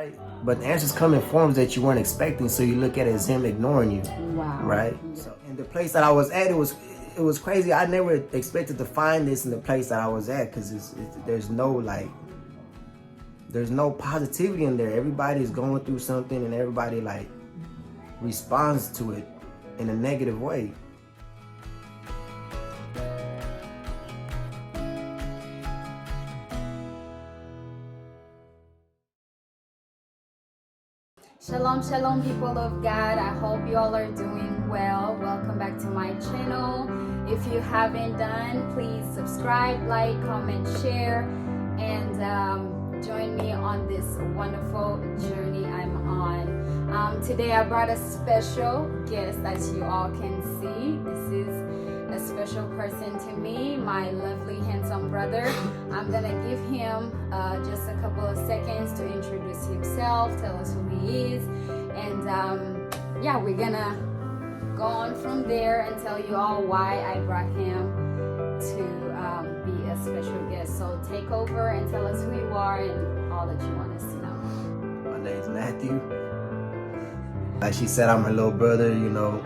right? But the answers come in forms that you weren't expecting, so you look at it as him ignoring you. Wow. Right? So in the place that I was at, it was crazy. I never expected to find this in the place that I was at, because there's no positivity in there. Everybody's going through something, and everybody like responds to it in a negative way. Shalom, shalom, people of God. I hope you all are doing well. Welcome back to my channel. If you haven't done, please subscribe, like, comment, share, and join me on this wonderful journey I'm on. Today I brought a special guest, as you all can see. This is a special person to me, my lovely, handsome brother. I'm gonna give him just a couple of seconds to introduce himself, tell us who he is, and yeah, we're gonna go on from there and tell you all why I brought him to be a special guest. So take over and tell us who you are and all that you want us to know. My name's Matthew. Like she said, I'm her little brother, you know.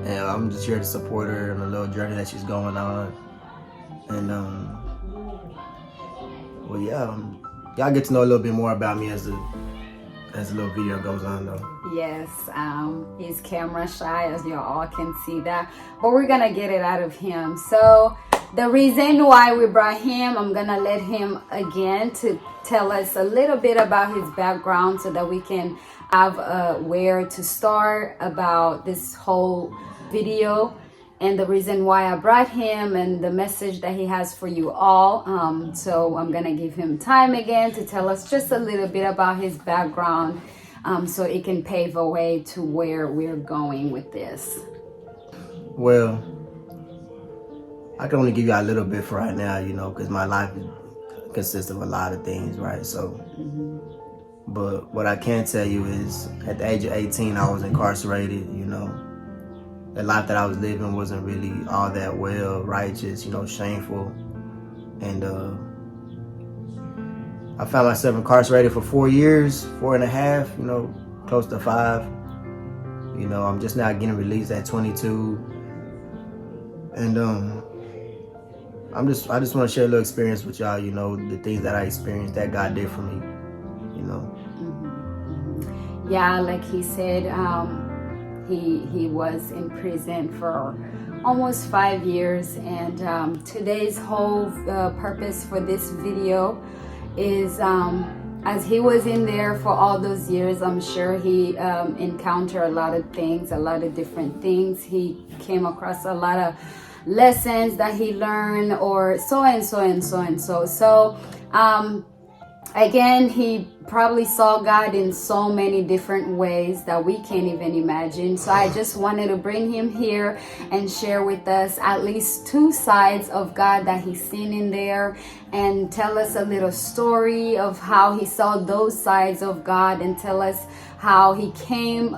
And I'm just here to support her in the little journey that she's going on. And well, yeah, y'all get to know a little bit more about me as the little video goes on, though. Yes, he's camera shy, as you all can see that, but we're gonna get it out of him. So the reason why we brought him, I'm gonna let him again to tell us a little bit about his background, so that we can have where to start about this whole video, and the reason why I brought him, and the message that he has for you all. So I'm gonna give him time again to tell us just a little bit about his background, so it can pave a way to where we're going with this. Well, I can only give you a little bit for right now, you know, because my life consists of a lot of things, right? So but what I can tell you is, at the age of 18, I was incarcerated, you know. The life that I was living wasn't really all that well righteous, you know, shameful. And I found myself incarcerated for 4 years, 4.5, you know, close to 5. You know, I'm just now getting released at 22. And I just want to share a little experience with y'all, you know, the things that I experienced that God did for me, you know. Yeah, like he said, he was in prison for almost 5 years, and today's whole purpose for this video is, as he was in there for all those years, I'm sure he encountered a lot of things, a lot of different things. He came across a lot of lessons that he learned, or so and so and so and so. So again, he probably saw God in so many different ways that we can't even imagine. So I just wanted to bring him here and share with us at least 2 sides of God that he's seen in there, and tell us a little story of how he saw those sides of God, and tell us how he came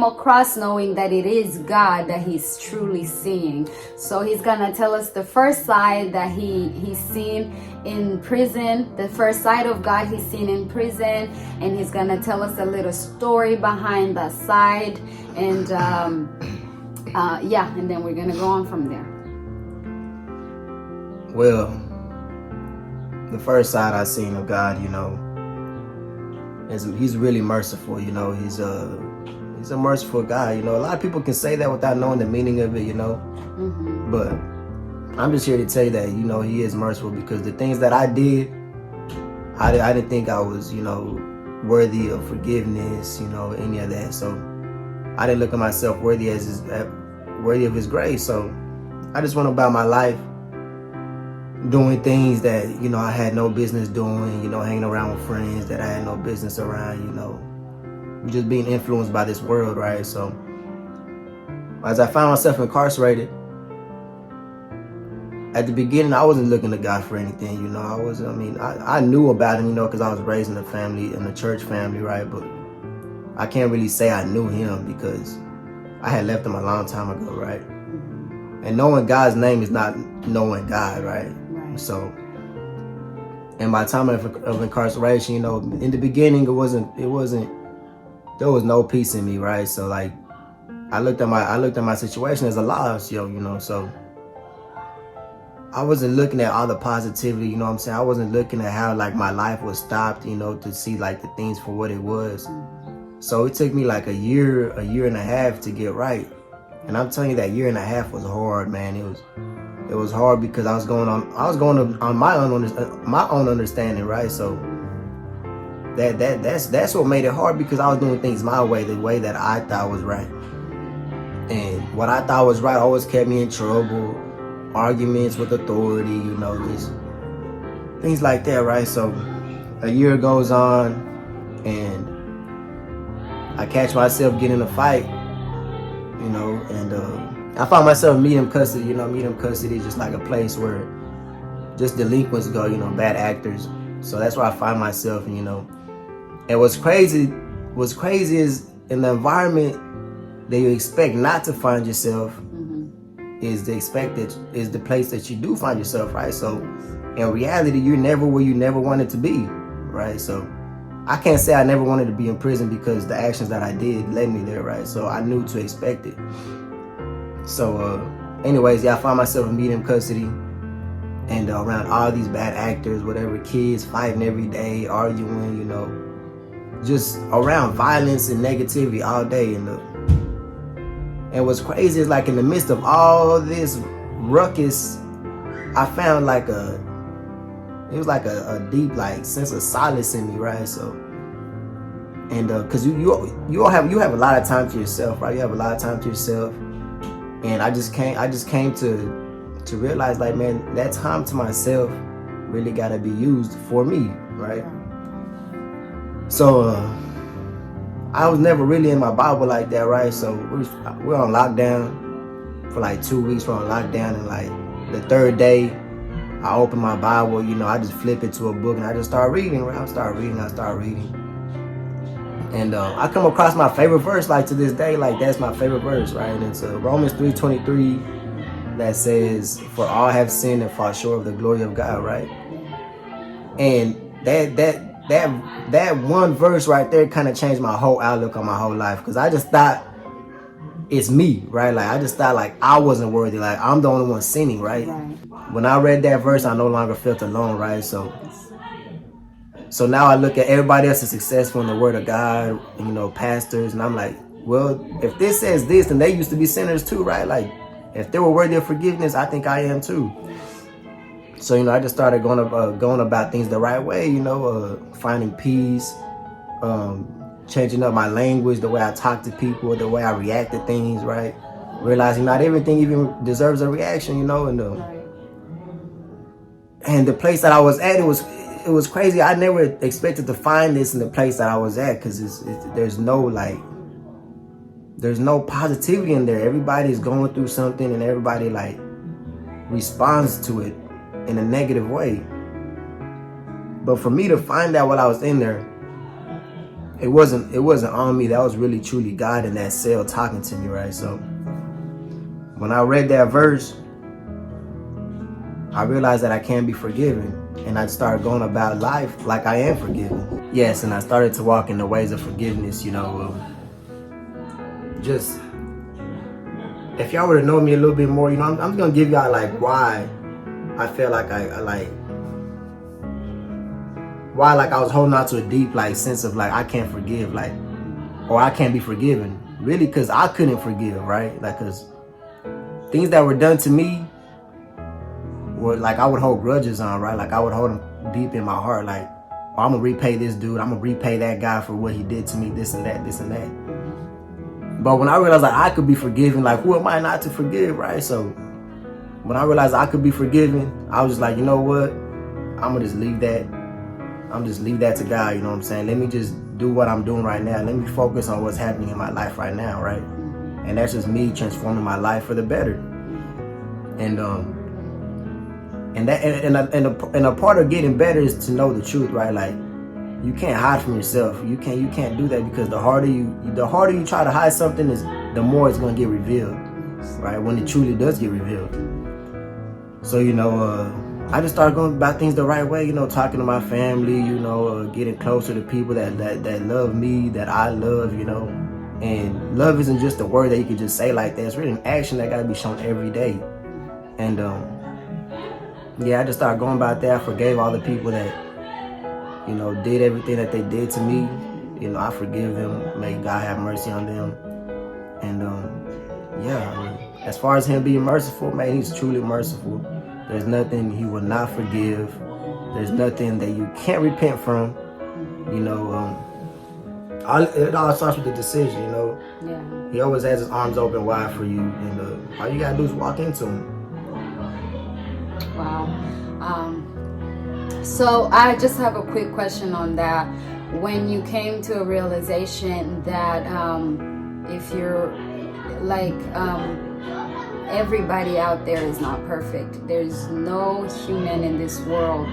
across knowing that it is God that he's truly seeing. So he's gonna tell us the first side that he's seen in prison, the first side of God he's seen in prison, and he's gonna tell us a little story behind that side, and yeah, and then we're gonna go on from there. Well, the first side I seen of God, you know, is he's really merciful, you know. He's a merciful God, you know. A lot of people can say that without knowing the meaning of it, you know. But I'm just here to tell you that, you know, he is merciful, because the things that I did, I didn't think I was, you know, worthy of forgiveness, you know, any of that. So I didn't look at myself worthy of his grace. So I just went about my life doing things that, you know, I had no business doing, you know, hanging around with friends that I had no business around, you know, just being influenced by this world, right? So as I found myself incarcerated, at the beginning, I wasn't looking to God for anything, you know. I knew about him, you know, because I was raised in a family, in a church family, right? But I can't really say I knew him, because I had left him a long time ago, right? And knowing God's name is not knowing God, right? So And my time of incarceration, you know, in the beginning, there was no peace in me, right? So like, I looked at my situation as a loss, you know, so I wasn't looking at all the positivity, you know what I'm saying? I wasn't looking at how like my life was stopped, you know, to see like the things for what it was. So it took me like a year and a half to get right. And I'm telling you, that year and a half was hard, man. It was hard because I was going on my own understanding, right? So that's what made it hard, because I was doing things my way, the way that I thought was right. And what I thought was right always kept me in trouble, arguments with authority, you know, just things like that, right? So a year goes on, and I catch myself getting in a fight, you know, and I found myself medium custody. You know, medium custody is just like a place where just delinquents go, you know, bad actors. So that's where I find myself, you know. And what's crazy is, in the environment that you expect not to find yourself, is the place that you do find yourself, right? So in reality, you're never where you never wanted to be, right? So I can't say I never wanted to be in prison, because the actions that I did led me there, right? So I knew to expect it. So anyways, yeah, I found myself in medium custody, and around all these bad actors, whatever, kids fighting every day, arguing, you know, just around violence and negativity all day. And what's crazy is, like, in the midst of all this ruckus, I found like a deep like sense of solace in me, right? So, and cause you have a lot of time to yourself, right? You have a lot of time to yourself, and I just came to realize, like, man, that time to myself really gotta be used for me, right? So I was never really in my Bible like that, right? So we're on lockdown for like 2 weeks. We're on lockdown, and like the third day, I open my Bible, you know, I just flip it to a book, and I just start reading, right? I start reading. And I come across my favorite verse, like, to this day, like, that's my favorite verse, right? And it's Romans 3:23, that says, "For all have sinned and fall short of the glory of God," right? And that one verse right there kind of changed my whole outlook on my whole life, because I just thought it's me, right? Like, I just thought like I wasn't worthy, like I'm the only one sinning, right? When I read that verse, I no longer felt alone, right? So now I look at everybody else is successful in the Word of God, you know, pastors, and I'm like, well, if this says this, then they used to be sinners too, right? Like, if they were worthy of forgiveness, I think I am too. So, you know, I just started going about things the right way, you know, finding peace, changing up my language, the way I talk to people, the way I react to things, right? Realizing not everything even deserves a reaction, you know, and the place that I was at, it was crazy. I never expected to find this in the place that I was at, because there's no positivity in there. Everybody's going through something, and everybody like responds to it in a negative way. But for me to find out while I was in there, it wasn't on me. That was really truly God in that cell talking to me, right? So when I read that verse, I realized that I can be forgiven, and I started going about life like I am forgiven. Yes, and I started to walk in the ways of forgiveness, you know. Just, if y'all were to know me a little bit more, you know, I'm gonna give y'all like why I feel like I was holding on to a deep like sense of like I can't forgive, like, or I can't be forgiven, really, because I couldn't forgive, right? Like, because things that were done to me were like I would hold grudges on, right? Like I would hold them deep in my heart, like, oh, I'm gonna repay this dude, I'm gonna repay that guy for what he did to me, this and that. But when I realized like I could be forgiven, like, who am I not to forgive, right? So when I realized I could be forgiven, I was just like, you know what? I'm gonna just leave that. I'm just leave that to God, you know what I'm saying? Let me just do what I'm doing right now. Let me focus on what's happening in my life right now, right? And that's just me transforming my life for the better. And a part of getting better is to know the truth, right? Like, you can't hide from yourself. You can't do that, because the harder you try to hide something, is the more it's gonna get revealed, right? When it truly does get revealed. So, you know, I just started going about things the right way, talking to my family, getting closer to people that love me, that I love, and love isn't just a word that you can just say like that. It's really an action that gotta be shown every day. And yeah, I just started going about that. I forgave all the people that, did everything that they did to me. I forgive them. May God have mercy on them. And yeah, I mean, as far as him being merciful, man, he's truly merciful. There's nothing he will not forgive. There's nothing that you can't repent from. It all starts with the decision, Yeah. He always has his arms open wide for you, and all you gotta do is walk into him. Wow. So I just have a quick question on that. When you came to a realization that if you're like everybody out there is not perfect. There's no human in this world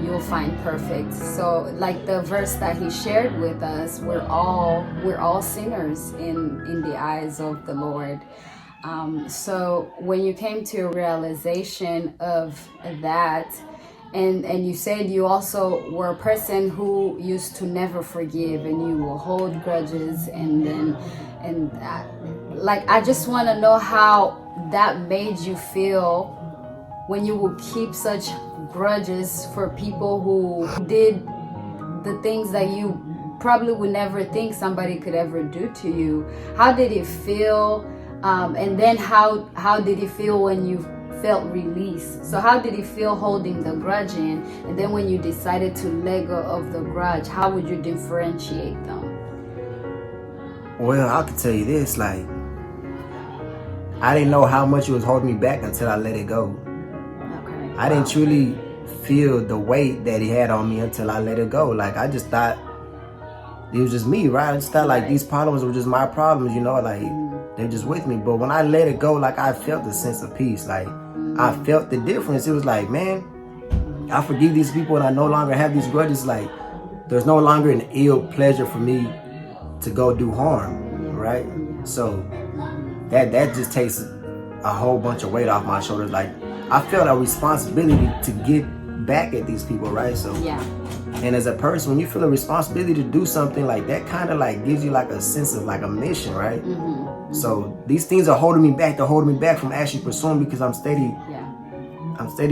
you'll find perfect. So like the verse that he shared with us, we're all sinners in the eyes of the Lord. So when you came to a realization of that, and you said you also were a person who used to never forgive, and you will hold grudges, like I just want to know how that made you feel when you would keep such grudges for people who did the things that you probably would never think somebody could ever do to you. How did it feel? And then how did it feel when you felt release? So how did it feel holding the grudge in? And then when you decided to let go of the grudge, how would you differentiate them? Well, I can tell you this, like, I didn't know how much it was holding me back until I let it go. Okay. I didn't truly feel the weight that he had on me until I let it go. Like, I just thought it was just me, right? I just thought like these problems were just my problems, like they're just with me. But when I let it go, like I felt a sense of peace. Like I felt the difference. It was like, man, I forgive these people and I no longer have these grudges. Like there's no longer an ill pleasure for me to go do harm, right? So that just takes a whole bunch of weight off my shoulders. Like I felt a responsibility to get back at these people, right? So yeah. And as a person, when you feel a responsibility to do something like that, kind of like gives you like a sense of like a mission, right? So these things are holding me back. They're holding me back from actually pursuing, because I'm steady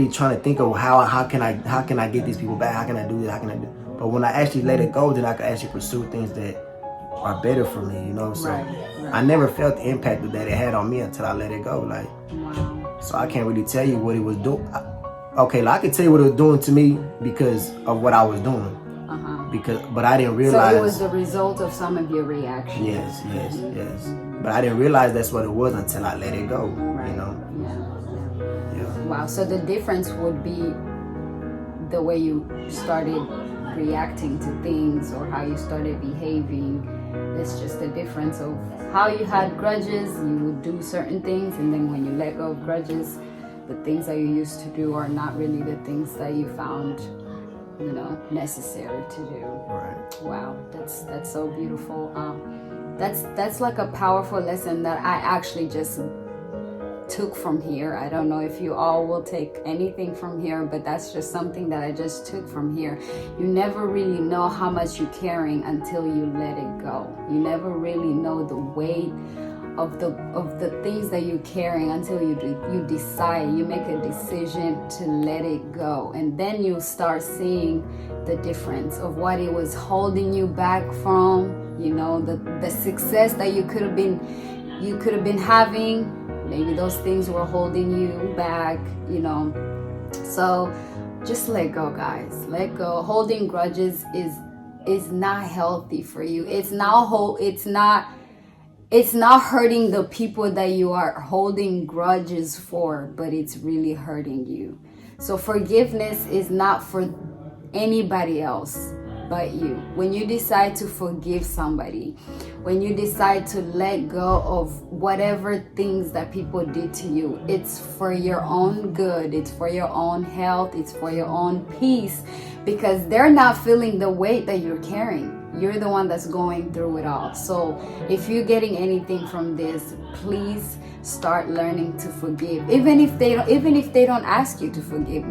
trying to think of how can I get these people back? How can I do this? How can I do? But when I actually let it go, then I can actually pursue things that are better for me, So I never felt the impact that it had on me until I let it go. Like, so I can't really tell you what it was doing. Okay, I can tell you what it was doing to me because of what I was doing. But I didn't realize. So it was the result of some of your reactions. Yes. But I didn't realize that's what it was until I let it go. Yeah. Wow. So the difference would be the way you started reacting to things or how you started behaving. It's just a difference of how you had grudges. You would do certain things, and then when you let go of grudges, the things that you used to do are not really the things that you found, necessary to do. Right. Wow, that's so beautiful. That's like a powerful lesson that I actually just took from here. I don't know if you all will take anything from here, but that's just something that I just took from here. You never really know how much you're carrying until you let it go. You never really know the weight of the things that you're carrying until you decide, you make a decision to let it go, and then you start seeing the difference of what it was holding you back from, the success that you could have been having. Maybe those things were holding you back, So just let go, guys. Let go. Holding grudges is not healthy for you. It's not hurting the people that you are holding grudges for, but it's really hurting you. So forgiveness is not for anybody else but you. When you decide to forgive somebody, when you decide to let go of whatever things that people did to you, it's for your own good, it's for your own health, it's for your own peace, because they're not feeling the weight that you're carrying. You're the one that's going through it all. So if you're getting anything from this, please start learning to forgive, even if they don't ask you to forgive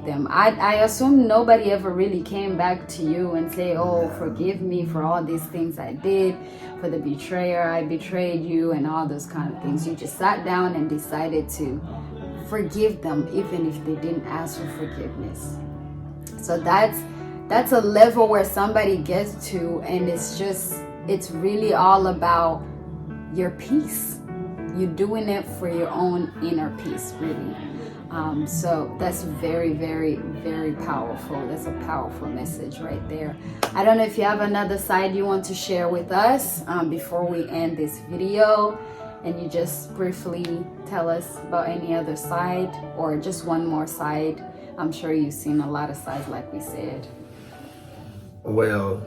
them. I assume nobody ever really came back to you and say, oh, forgive me for all these things I did, for the betrayer, I betrayed you, and all those kind of things. You just sat down and decided to forgive them, even if they didn't ask for forgiveness. So that's a level where somebody gets to, and it's really all about your peace. You're doing it for your own inner peace, really. So that's very, very, very powerful. That's a powerful message right there. I don't know if you have another side you want to share with us before we end this video, and you just briefly tell us about any other side or just one more side. I'm sure you've seen a lot of sides, like we said. Well,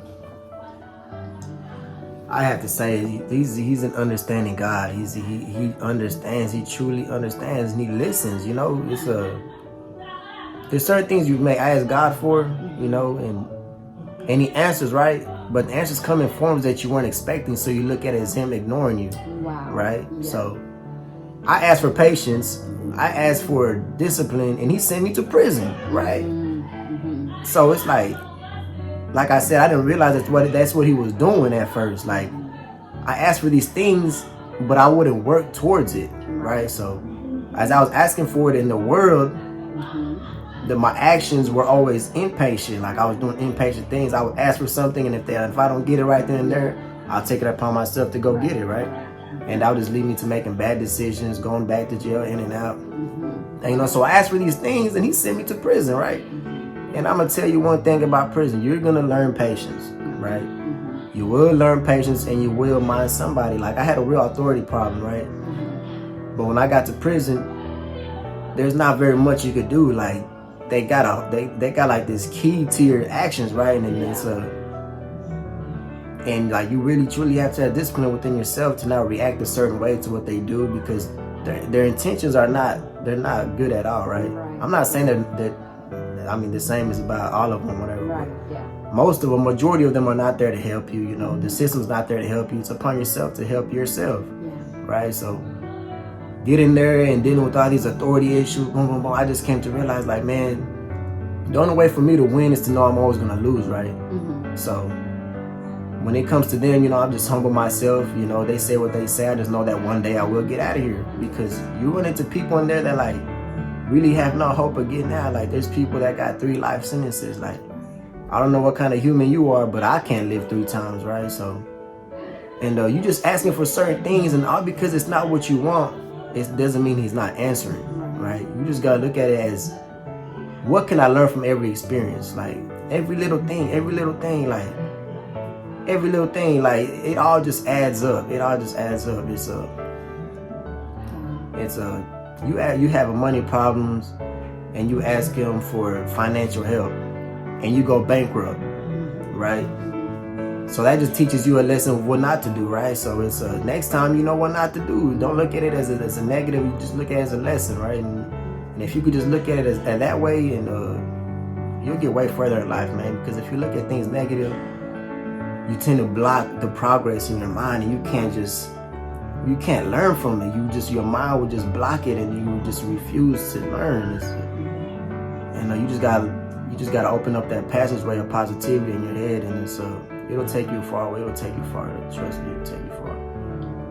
I have to say he's an understanding God. He understands. He truly understands, and he listens. You know, there's certain things you may ask God for, you know, and he answers, right? But the answers come in forms that you weren't expecting, so you look at it as him ignoring you. Wow. Right? Yeah. So I asked for patience. I asked for discipline, and he sent me to prison, right? Mm-hmm. So it's like I said, I didn't realize that's what he was doing at first. Like, I asked for these things, but I wouldn't work towards it, right? So as I was asking for it in the world, my actions were always impatient. Like, I was doing impatient things. I would ask for something, and if I don't get it right then and there, I'll take it upon myself to go get it, right? And that would just lead me to making bad decisions, going back to jail, in and out. And, you know, so I asked for these things, and he sent me to prison, right? And I'm going to tell you one thing about prison. You're going to learn patience, right? You will learn patience, and you will mind somebody. Like, I had a real authority problem, right? But when I got to prison, there's not very much you could do. Like, they got like this key to your actions, right? And it's and like, you really truly have to have discipline within yourself to not react a certain way to what they do, because their intentions they're not good at all, right? I'm not saying that I mean, the same is about all of them, whatever. Right, yeah. Most of them, majority of them are not there to help you, you know. The system's not there to help you. It's upon yourself to help yourself, right? So getting there and dealing with all these authority issues, boom, boom, boom, I just came to realize, like, man, the only way for me to win is to know I'm always going to lose, right? So when it comes to them, you know, I'm just humble myself. You know, they say what they say. I just know that one day I will get out of here, because you run into people in there that, like, really have no hope of getting out. Like, there's people that got 3 life sentences. Like, I don't know what kind of human you are, but I can't live 3 times, right? So, and you just asking for certain things, and all because it's not what you want, it doesn't mean he's not answering, right? You just gotta look at it as, what can I learn from every experience? Like, every little thing, like, it all just adds up. You have money problems, and you ask him for financial help, and you go bankrupt, right? So that just teaches you a lesson of what not to do, right? So it's next time you know what not to do. Don't look at it as a negative. You just look at it as a lesson, right? And if you could just look at it as that way, and you'll get way further in life, man. Because if you look at things negative, you tend to block the progress in your mind, and you can't learn from it. Your mind will just block it, and you just refuse to learn. And you just gotta open up that passageway of positivity in your head, and it'll take you far away. Trust me, it'll take you far.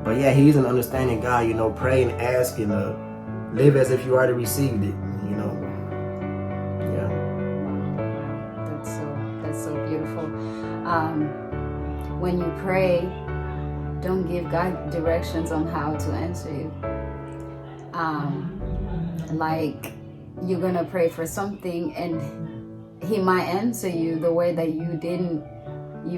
But yeah, he's an understanding God. You know, pray and ask, and live as if you already received it. You know. Yeah. That's so beautiful. When you pray, don't give God directions on how to answer you. Like, you're gonna pray for something, and he might answer you the way that you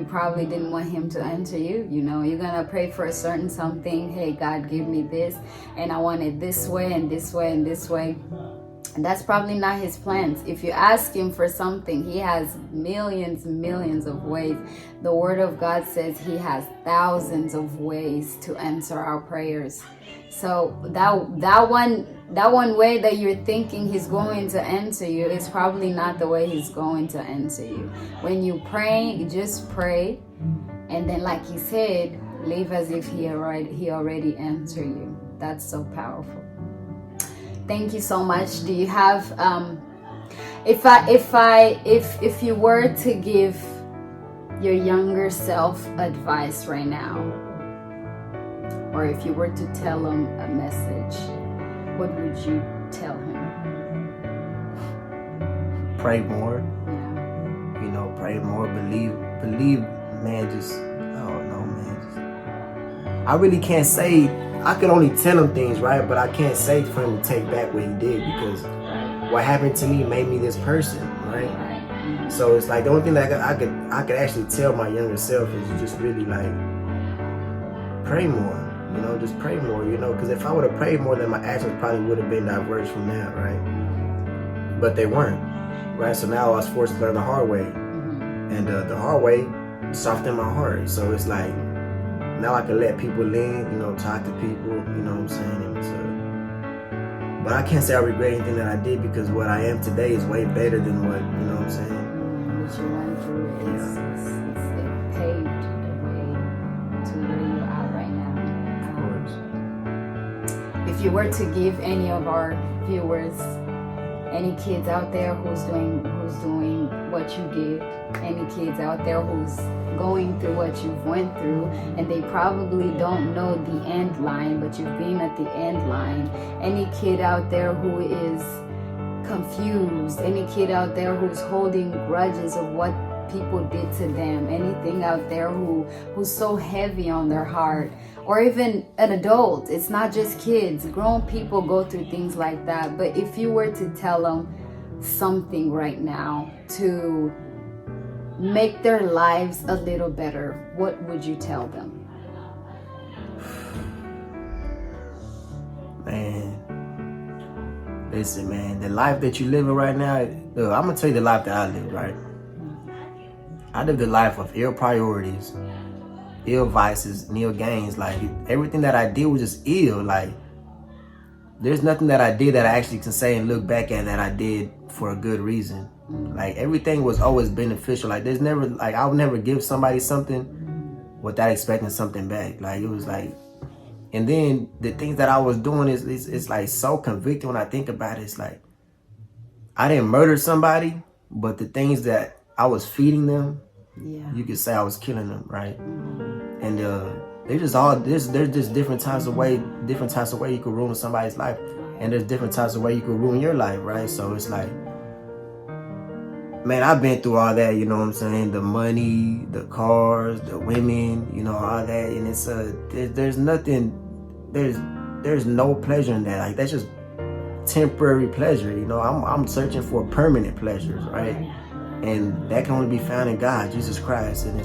probably didn't want him to answer you. You know, you're gonna pray for a certain something. Hey, God, give me this, and I want it this way and this way and this way. And that's probably not his plans. If you ask him for something, he has millions of ways. The word of God says he has thousands of ways to answer our prayers. So that one way that you're thinking he's going to answer you is probably not the way he's going to answer you. When you pray, you just pray, and then, like he said, live as if he already answered you. That's so powerful. Thank you so much. Do you have if you were to give your younger self advice right now, or if you were to tell him a message, what would you tell him? Pray more. Yeah. You know, pray more. Believe, man. Just, I don't know, man. I really can't say. I could only tell him things, right? But I can't say for him to take back what he did, because what happened to me made me this person, right? So it's like the only thing that I could actually tell my younger self is just really like pray more. You know, just pray more. You know, because if I would have prayed more, then my actions probably would have been diverged from that, right? But they weren't, right? So now I was forced to learn the hard way, and the hard way softened my heart. So it's like now I can let people in, you know, talk to people, you know what I'm saying? And so, but I can't say I regret anything that I did, because what I am today is way better than what, you know what I'm saying? What you went through it paved the way to where you are right now. Of course. If you were to give any of our viewers, any kids out there who's doing what you did, any kids out there who's going through what you've went through, and they probably don't know the end line, but you've been at the end line. Any kid out there who is confused, any kid out there who's holding grudges of what people did to them, anything out there who's so heavy on their heart, or even an adult. It's not just kids, grown people go through things like that. But if you were to tell them something right now to make their lives a little better, what would you tell them? Man, listen, man, the life that you living right now, I'm gonna tell you the life that I live, right? I lived a life of ill priorities, ill vices, and ill gains. Like, everything that I did was just ill. Like, there's nothing that I did that I actually can say and look back at that I did for a good reason. Like, everything was always beneficial. Like, there's never, like, I would never give somebody something without expecting something back. Like, it was like, and then the things that I was doing is like so convicting when I think about it. It's like, I didn't murder somebody, but the things that I was feeding them, you could say I was killing them, right? And they're just all there's just different types of way you could ruin somebody's life, and there's different types of way you could ruin your life, right? So it's like, man, I've been through all that, you know what I'm saying? The money, the cars, the women, you know, all that, and it's there's no pleasure in that. Like, that's just temporary pleasure, you know. I'm searching for permanent pleasures, right? And that can only be found in God, Jesus Christ. And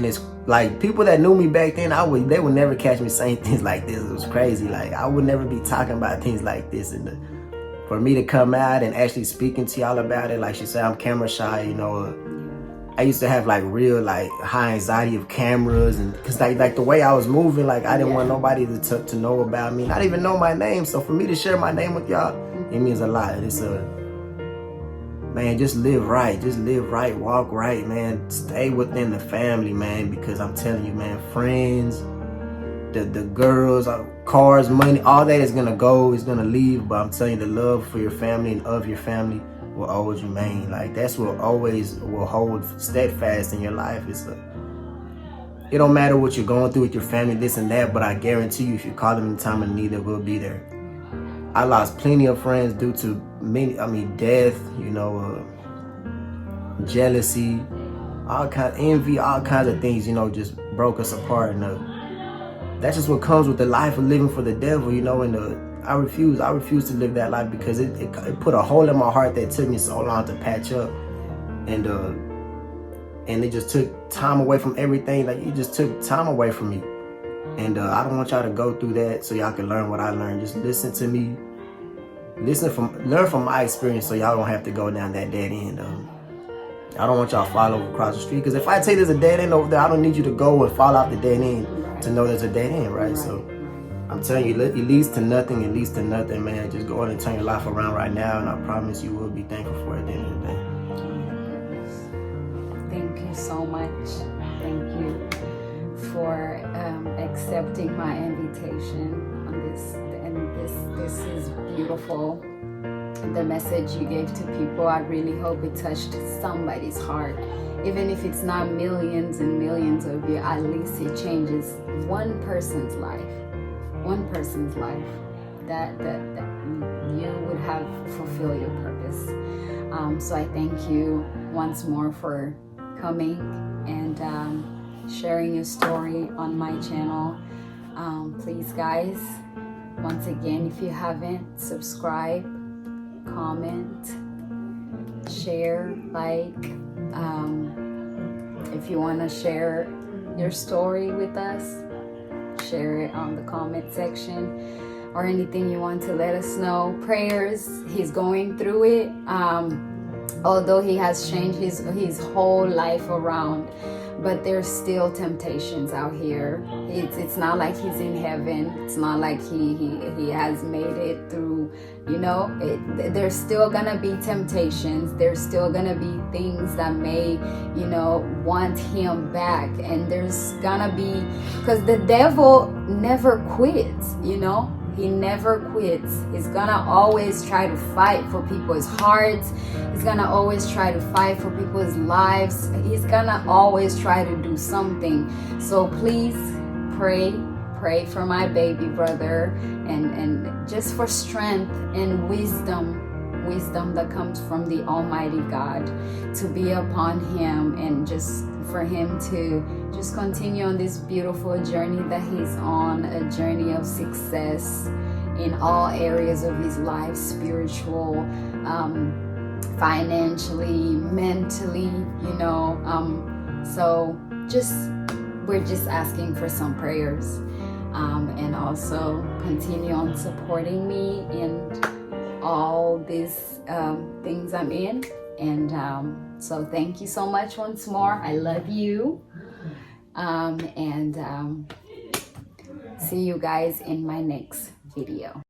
it's like, people that knew me back then, they would never catch me saying things like this. It was crazy. Like, I would never be talking about things like this. And for me to come out and actually speaking to y'all about it, like she said, I'm camera shy, you know. I used to have like real like high anxiety of cameras, and because like the way I was moving, like I didn't want nobody to know about me, not even know my name. So for me to share my name with y'all, it means a lot. It's man, just live right, walk right, man. Stay within the family, man, because I'm telling you, man, friends, the girls, cars, money, all that is gonna go, is gonna leave. But I'm telling you, the love for your family and of your family will always remain. Like, that's what always will hold steadfast in your life. It don't matter what you're going through with your family, this and that, but I guarantee you, if you call them in time of need, they will be there. I lost plenty of friends due to death, you know, jealousy, all kinds, envy, all kinds of things, you know, just broke us apart. And that's just what comes with the life of living for the devil, you know. And I refuse to live that life, because it put a hole in my heart that took me so long to patch up, and it just took time away from everything. Like, it just took time away from me, and I don't want y'all to go through that, so y'all can learn what I learned. Just listen to me, learn from my experience, so y'all don't have to go down that dead end. I don't want y'all to fall over across the street, because if I tell you there's a dead end over there, I don't need you to go and fall off the dead end to know there's a dead end, right? So I'm telling you, it leads to nothing. It leads to nothing, man. Just go ahead and turn your life around right now, and I promise you will be thankful for it at the end of the day. Thank you so much. Thank you for accepting my invitation on this. And this is beautiful. The message you gave to people, I really hope it touched somebody's heart. Even if it's not millions and millions of you, at least it changes one person's life. One person's life. That you would have fulfilled your purpose. So I thank you once more for coming and sharing your story on my channel. Please, guys, once again, if you haven't, subscribe, comment, share, like. If you want to share your story with us, share it on the comment section, or anything you want to let us know. Prayers, he's going through it. Although he has changed his whole life around, but there's still temptations out here. It's not like he's in heaven. It's not like he has made it through, you know. There's still gonna be temptations. There's still gonna be things that may, you know, want him back. And there's gonna be, because the devil never quits, you know. He never quits. He's gonna always try to fight for people's hearts. He's gonna always try to fight for people's lives. He's gonna always try to do something. So please pray for my baby brother, and just for strength and wisdom that comes from the Almighty God to be upon him, and just for him to just continue on this beautiful journey that he's on, a journey of success in all areas of his life, spiritual, financially, mentally, you know. So we're just asking for some prayers, and also continue on supporting me in all these things I'm in. And so thank you so much once more. I love you. And see you guys in my next video.